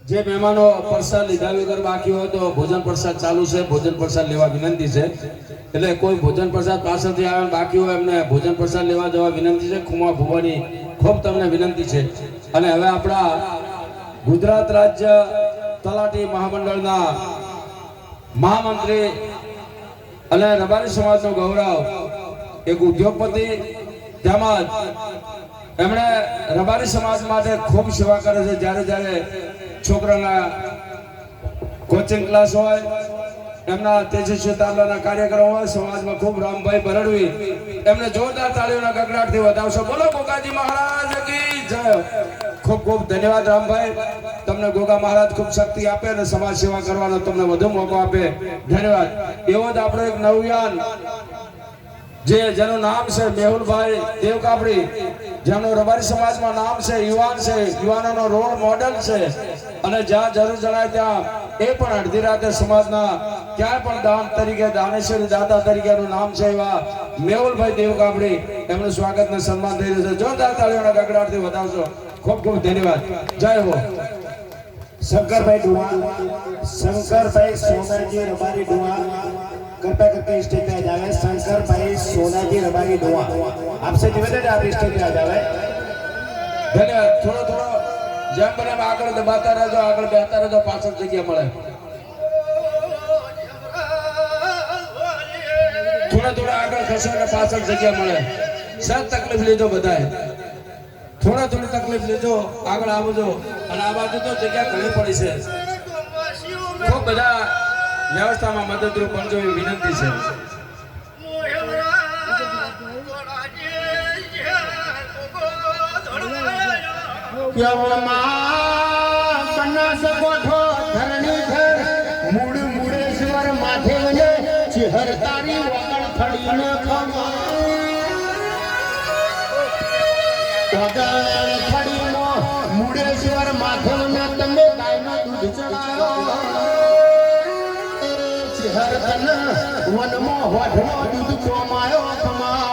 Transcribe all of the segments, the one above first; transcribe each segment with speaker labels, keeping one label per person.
Speaker 1: જે મહેમાનો પ્રસાદ લીધા વગર બાકી હોય તો ભોજન પ્રસાદ ચાલુ છે, ભોજન પ્રસાદ લેવા વિનંતી છે. એટલે કોઈ ભોજન પ્રસાદ પાછળથી આવે બાકી હોય એમને ભોજન પ્રસાદ લેવા જવા વિનંતી છે. ખુમા ભુવાની ખૂબ તમને વિનંતી છે. અને હવે આપણા ગુજરાત રાજ્ય તલાટી મહામંડળના મહામંત્રી અને રબારી સમાજનો ગૌરવ એક ઉદ્યોગપતિ તેમજ એમણે રબારી સમાજ માટે ખૂબ સેવા કરે છે. જ્યારે જ્યારે છોકરાના કોચિંગ ક્લાસ હોય, એમના તેજસ્વી તાંબાના કાર્યક્રમ હોય, સમાજમાં ખૂબ રામભાઈ બરડવી એમને જોરદાર તાળીઓના ગગડાટથી વધાવશો. બોલો ગોગાજી મહારાજ કી જય. ખૂબ ખૂબ ધન્યવાદ રામભાઈ. તમને ગોગા મહારાજ ખૂબ શક્તિ આપે અને સમાજ સેવા કરવાનો તમને વધુ મોકો આપે. ધન્યવાદ. એવો જ આપણો એક નવયાન જેનું નામ છે મેહુલભાઈ દેવકાપડી, જેમનું રબારી સમાજમાં નામ છે, યુવાન છે, યુવાનોનો રોલ મોડેલ છે. અને જ્યાં જરૂર જણાય ત્યાં એ પણ અડધી રાતે સમાજના ક્યાંય પણ દાન તરીકે દાનેશ્વરી દાતા તરીકેનું નામ છે એવા મેહુલભાઈ દેવકાપડી, એમનું સ્વાગત ને સન્માન થઈ રહ્યું છે. જોરદાર તાળીઓના ગગડાટથી વધાવશો. ખૂબ ખૂબ ધન્યવાદ. જય હો.
Speaker 2: शंकर भाई सोनाजी रबारी डुआ कृपया करके स्टेज पे आ जावे. शंकर भाई सोनाजी रबारी डुआ आपसे निवेदन है आप स्टेज पे आ जावे.
Speaker 1: धन्यवाद. थोड़ा थोड़ा જેમ બને આગળ દબાતા રહેજો, આગળ બેહતા રહેજો, પાછળ જગ્યા મળે. થોડા થોડા આગળ ખસો એટલે પાછળ જગ્યા મળે. સર તકલીફ લીધો બધાએ, થોડા થોડી તકલીફ લીધો, આગળ આવજો. અને આ બાજુ તો જગ્યા ઘણી પડી છે. ખૂબ બધા વ્યવસ્થામાં મદદરૂપ બનજો એવી વિનંતી છે.
Speaker 3: મૂળ મૂળેશ્વર માથે ચિહર તારી વગર થડીને ખમા વગર થડીનો મૂળેશ્વર માથે તમે ગાયનો દૂધ ચડાયો. ચિહર તન વનમાં હોઠનો દૂધ કોમાયો ખમા.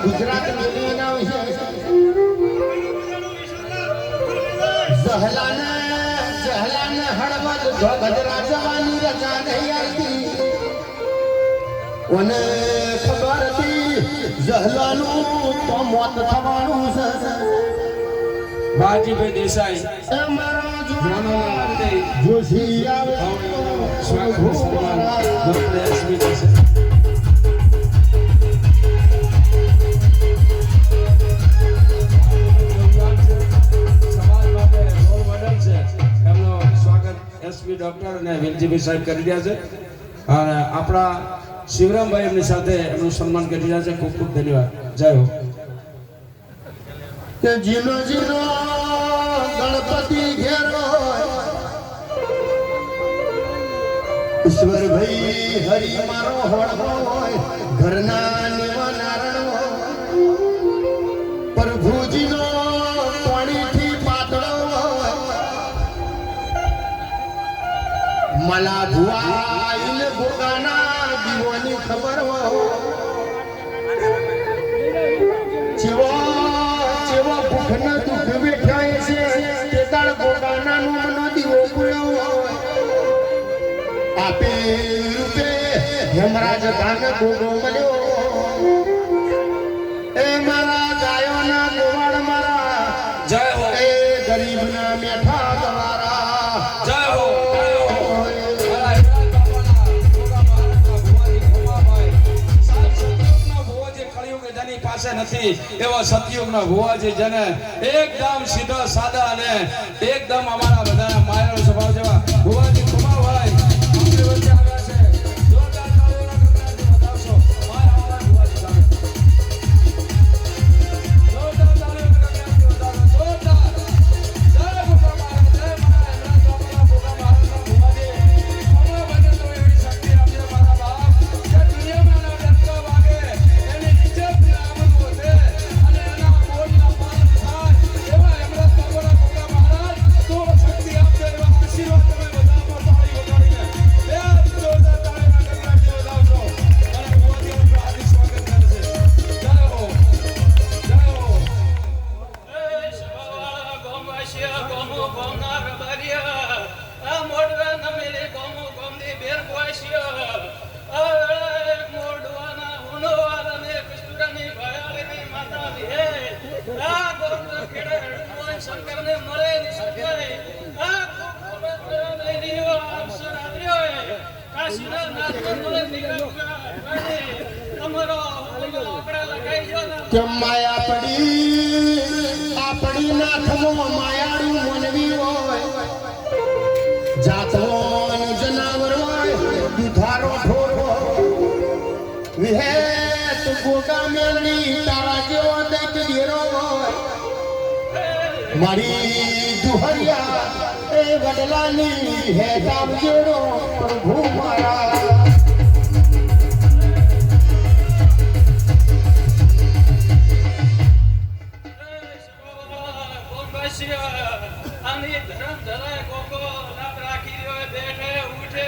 Speaker 3: ગુજરાત જહલાને હળવદ ગજરા જવાની રજા નહીં આવતી. કોને ખબર હતી જહલાનું તો મોત થવાનું છે.
Speaker 1: વાજીભાઈ દેસાઈ
Speaker 3: જોશી આવે
Speaker 1: સ્વાગત સન્માન ડોક્ટર એસબી દેસાઈ. ડોક્ટર અને વેલજીભાઈ સાહેબ કરી રહ્યા છે. અને આપણા શિવરામભાઈ એમની સાથે એમનું સન્માન કરી રહ્યા છે. ખૂબ ખૂબ ધન્યવાદ. જય હો.
Speaker 3: જીનો જીનો ગણપતિ ઘેરો ઈશ્વર ભાઈ હરી મારો હોળ હોય ઘરના નિવા નારણ પ્રભુજીનો પાણીથી પાતળો મલા ભુઆઈને ગોગાના દીવાની ખબર ચેવો ચેવો ભૂખના દુઃખ બેઠાય છે તે તાળ ગોગાના નો દીવો પૂળ્યો આપે રૂપે હેમરાજ ભાન ગોગો મળ્યો. એ મારા ગાયોના ગોવાળ મારા
Speaker 1: પાસે નથી એવો સતયુગનો ભુવાજી જેને એકદમ સીધો સાદા અને એકદમ અમારા બધાના માયાળુ સ્વભાવ જેવા ભુવાજી કુમારભાઈ આપણી વચ્ચે આવ્યા છે. જોરદાર તાળીઓના ગગડાટથી વધાવશો. માયાવાળા ભુવાજી સામે. જોરદાર તાળીઓના ગગડાટથી વધાવશો. જોરદાર. જય ભૂખા મહારાજ, જય મહારાજ, હેમરાજ બાપુના ભૂખા મહારાજના ભુવાજી. અમારા બંને તો એવી શક્તિ આપજો મારા બાપ કે દુનિયામાં ના ડંકો વાગે, એની ઇજ્જત નામનું વધે અને એના બોલના પાલન થાય એવા હેમરાજ બાપુના ભૂખા મહારાજ તો શક્તિ આપજો એવા આશીર્વાદ તમે બધા પર તાળી વગાડીને બે જોરદાર તાળીના ગગડાટથી વધાવશો. અને ભુવાજીઓનું હાર્દિક સ્વાગત કરે છે. જય હો, જય હો.
Speaker 3: કે માયા પડી આપણી નાથમાં માયાળું મનવી હોય, જાતવાન જનાવર હોય, દુધારો ઢોર હોય, વિહેત ગોગા મેલની તારા જેવો દૈત દેરો હોય, મારી દુહરિયા એ વડલાની હે તાવજેડો પ્રભુ મારા.
Speaker 4: આની ધરમ ધરાય કોકો લાપ રાખી રહ્યો બેઠે ઉઠે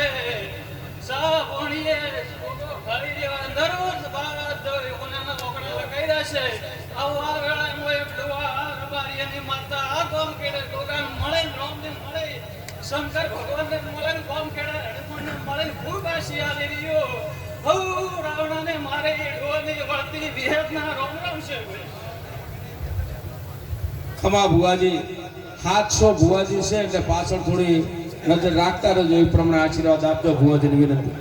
Speaker 4: સા પોણીએ કોકો ખાઈ રહ્યો દરરોજ બાદ કોનાના ઓકડા લગાઈ રહેશે. આવો આ વેળા મોય ડોવા રબારીની માતા આ કોમ કેડે ડોગાન મળે રોમને મળે શંકર ભગવાનને મળે કોમ કેડે હડમણને મળે ખૂબ આશી આલી રહ્યો. હો રાવણાને મારે ડોની વળતી વિહેતના રોમ રામ છે.
Speaker 1: ખમા ભુવાજી 700 ભુવાજી છે એટલે પાછળ થોડી નજર રાખતા રહેજો. એ પ્રમાણે આશીર્વાદ આપજો ભુવાજીની વિનંતી.